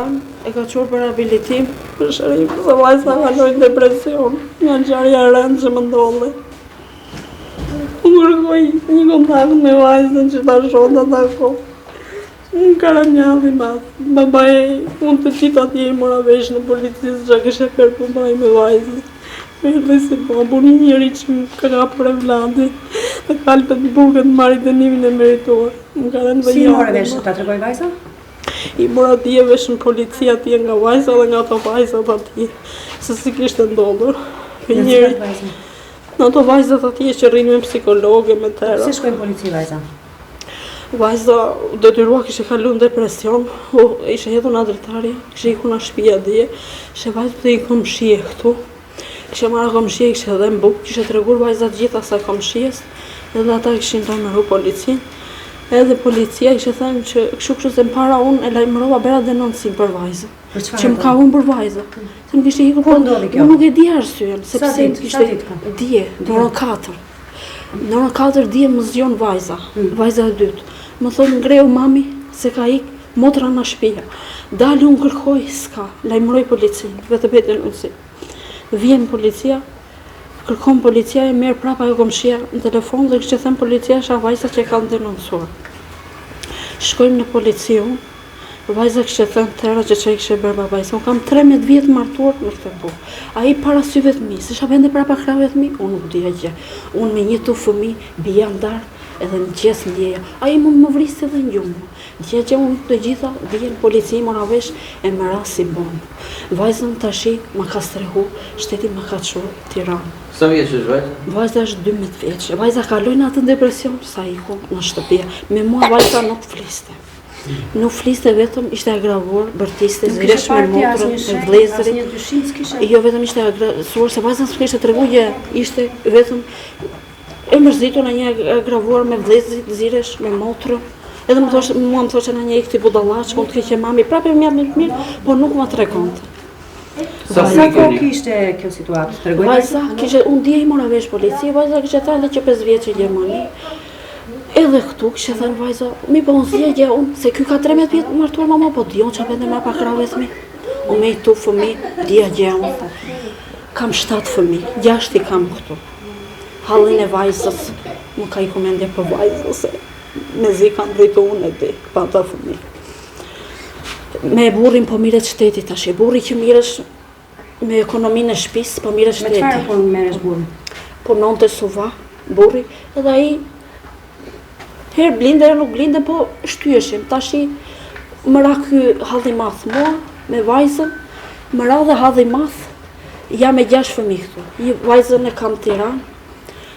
Tiranë, e ka qurë për rehabilitim, për shërim, se vajza ka lojnë depresion, nga ngjarja e rëndë që më ndodhi. Unë kërkoj një kontakt me vajzën që ta shoh ta takoj. Unë Karanjalli madh, babaj, unë të qitë atje i mora vesh në policisë që kështë e për babaj me vajzën. Dhe si babu një njëri që më ka për e vladi, dhe kalpet në burgët marri të nimin e merituar. Si i mora vesh ta tregoj vajza? I mora atje vesh në policia atje nga vajza dhe nga ato vajzat atje, se si kishte ndodhur. Në cilat vajza? Në ato vajzat atje që rrinë me psikologe, me tëra. Si shkojnë polici vajza? Vajza detyrua kishte kaluar depresion, ishte hedhur në drejtari, kishte ikur në shtëpia dje, ishte vajzë të ikëm shije këtu. Kishte marrë komshie, kishte dhe mbuk, kishte treguar vajzat gjitha asaj komshies, edhe ata kishin lajmëruar policin. Edhe policia ishte thënë që kështu se para unë e lajmërova bëra denoncim për vajzën. Që më ka humbur vajza. Se më kishte ikur po ndodhi kjo. Unë nuk e di arsyen, sepse kishte dje, në orën 4. Në orën 4 dje më zgjon vajza, vajza e dytë. Më thonë ngreu mami se ka ikë motra në shtëpia. Dali unë kërkoj, s'ka, lajmëroj policin, vetë denoncim. Vjen policia, kërkon policia e merr prapa ajo komshia në telefon dhe kishte thënë policia është vajza që e kanë denoncuar. Shkojmë në polici unë, vajza kishte thënë tëra që çai kishte bërë babajsa. Unë kam 13 vjet martuar në këtë burg. Ai para syve të mi, se isha vende prapa krave të mi, unë nuk dija gjë. Unë me një tu fëmijë bija ndar edhe në gjes ndjeja. Ai mund më vriste edhe në gjumë. Gjë që unë të gjitha vjen polici mora vesh e më ra si bombë. Vajzën tashi më ka strehu, shteti më ka çuar Tiranë. Sa vjeç është vajza? Vajza është 12 vjeç. Vajza kaloi në atë depresion sa iku në shtëpi. Me mua vajza nuk fliste. Nuk fliste, vetëm ishte agravuar, bërtiste, zgresh me motrën, me vëllezërin. Jo vetëm ishte agravuar, se vajza s'kishte treguar gjë, ishte vetëm e mërzitur në një agravuar me vëllezërit, ziresh me motrën. Edhe mua më thoshte në një këti budallaq, mund të keqe mami, prapë më jap më të mirë, por nuk më tregonte. Sa kohë kishte kjo situatë? Tregoj vajza, kishte unë dje i mora vesh polici, vajza kishte thënë që 5 vjeç i Gjermani. Edhe këtu kishte thënë vajza, mi po unë zgjedhja unë, se ky ka 13 vjet martuar mama, po dion çfarë vende më pa krave të mi. Unë me tu fëmijë, dia gjë unë. Kam 7 fëmijë, 6 i kam këtu. Hallin e vajzës, nuk ka i komendje për vajzës, me zi kam dritu unë e di, pa ta fëmijë. Me burrin po miret shteti tash, burri që miresh me ekonominë e shtëpisë, po miret shteti. Me çfarë po merresh burrin? Punonte suva, burri, edhe ai herë blinde, herë nuk blinde, po shtyeshim. Tashi më ra ky halli i madh mua me vajzën, më ra dhe halli i madh. Jam me 6 fëmijë këtu. Një vajzën e kam në Tiranë.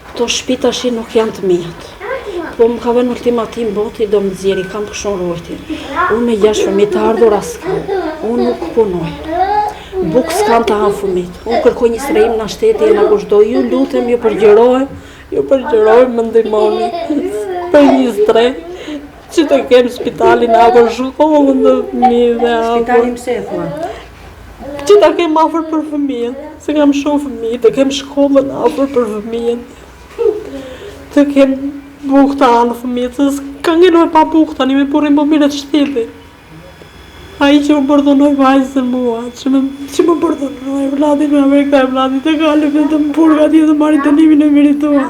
Këto shtëpi tashi nuk janë të mijat. Po më ka vënë ultimatim boti do më nxjerri, kam kështu rrojtje. Unë me 6 fëmijë të ardhur as kam. Unë nuk punoj. Buk s'kam të hanë fëmijët. Unë kërkoj një strehim në shteti, në kushdo. Ju lutem, ju përgjëroj, më ndihmoni. Për një streh që të kem spitalin afër shkollën dhe fëmijë dhe afër. Spitalin pse e thua? Që ta kem afër për fëmijën. Se kam shumë fëmijë, të kem shkollën afër për fëmijën. Të kem bukë të anë fëmijët, se ka ngelu e pa bukë tani me purin po mire të shteti. Ai që më përdonoj vajzën mua, që më përdonoj vladin me Amerika e vladin, të kalli vetëm burga ti dhe marri të nimin e merituar.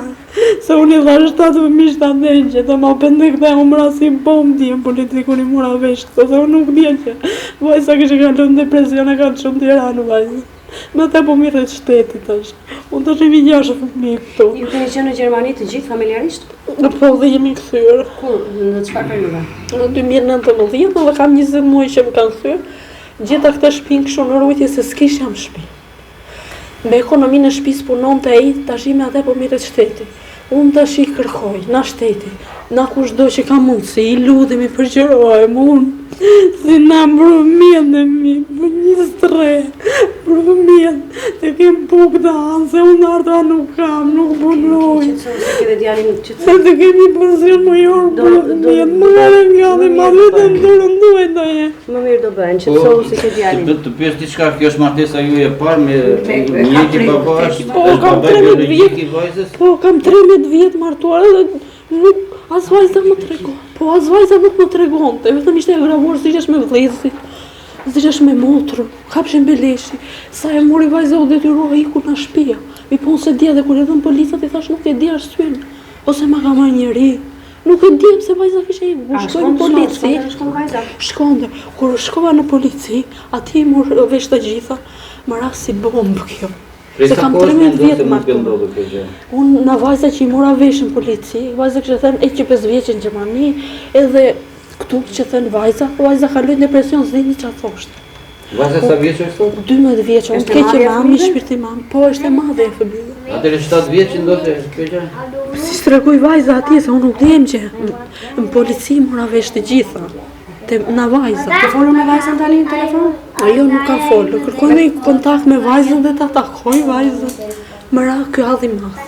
Se unë i thash 7 fëmijë 7 dhenqe, të ma pende këta u mëra si bombë dje në politikun i mura vesh këto, se unë nuk dje që vajza kështë ka lënë depresion e ka të shumë Tiranë vajzë. Me te po mirë të shtetit tash. Unë të shemi 6 fëmijë këtu. Ju keni qenë në Gjermani të gjithë familjarisht? Po dhe jemi kthyer. Kur, në çfarë periudhe? Në 2019 dhe kam 20 muaj që më kanë kthyer. Gjitha këtë shtëpinë kështu në rrugë se s'kisham shtëpi. Me ekonominë e shtëpisë punonte ai, tash me atë po mirë të shtetit. Unë tash i kërkoj, na shteti, na kushdo që ka mundësi, i ludhemi përgjërojmë unë. Si na mbrëmjen dhe mi, për një stre, mbrëmjen, të kem bukë të anë, se unë arta nuk kam, nuk punoj. Qëtëson se ke dhe djalin, Se të kemi pension më jorë, mbrëmjen, më gare nga dhe ma vetëm të rënduaj do je. Më mirë do bëhen, qëtëson se ke djalin. Të pyes diçka, kjo është martesa ju e parë me njëti babash, Po, është kam baba 13 biologjik i vajzës? Po, kam 13 vjetë martuar edhe nuk, as vajza më tregon. Po, as vajza nuk më tregon, të vetëm ishte e gravuar si që është me vëllezërit. Zresh me motrë, kapshin beleshi. Sa e mori vajza u detyrua iku në shtëpia. Mi punë se dia dhe kur e dhën policat i thash nuk e di arsyen. Ose ma ka marrë njëri. Nuk e di pse vajza kishte ikur. Kur shkoi në polici, shkonte. Kur shkova në polici, aty i mor vesh të gjitha. Më ras si bombë kjo. Se kam 13 vjet më këtu. Unë në vajza që i mora vesh në polici, vajza kishte thënë e që 5 vjeç në Gjermani, edhe këtu që thënë vajza ka lujt depresion, s'dini çfarë thoshte. Vajza sa vjeç është sot? 12 vjeç, unë keqe mami, shpirti mami, po është e madhe e fëmijë. Atëherë 7 vjeç që ndodhe kjo gjë? Si stregoj vajza atje, se unë nuk dihem që në polici mora vesh të gjitha. Na vajza. Të folur me vajzën tani në telefon? Ajo nuk ka folur, kërkoj një kontakt me vajzën dhe ta takoj vajzën. Më ra kjo hadh i madh.